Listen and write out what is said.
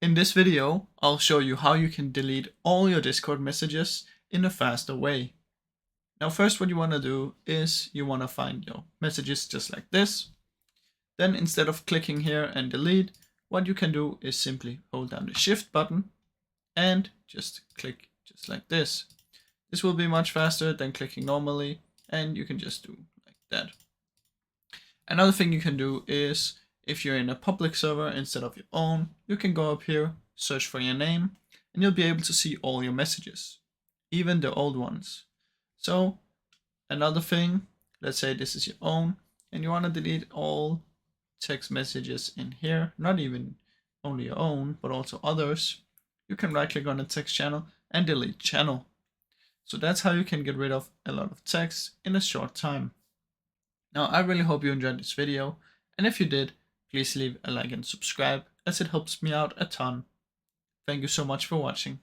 In this video, I'll show you how you can delete all your Discord messages in a faster way. Now first what you want to do is you want to find your messages just like this. Then instead of clicking here and delete, what you can do is simply hold down the shift button and just click just like this. This will be much faster than clicking normally, and you can just do like that. Another thing you can do is if you're in a public server instead of your own, you can go up here, search for your name, and you'll be able to see all your messages, even the old ones. So another thing, let's say this is your own and you want to delete all text messages in here, not even only your own, but also others. You can right click on the text channel and delete channel. So that's how you can get rid of a lot of text in a short time. Now I really hope you enjoyed this video, and if you did, please leave a like and subscribe as it helps me out a ton. Thank you so much for watching.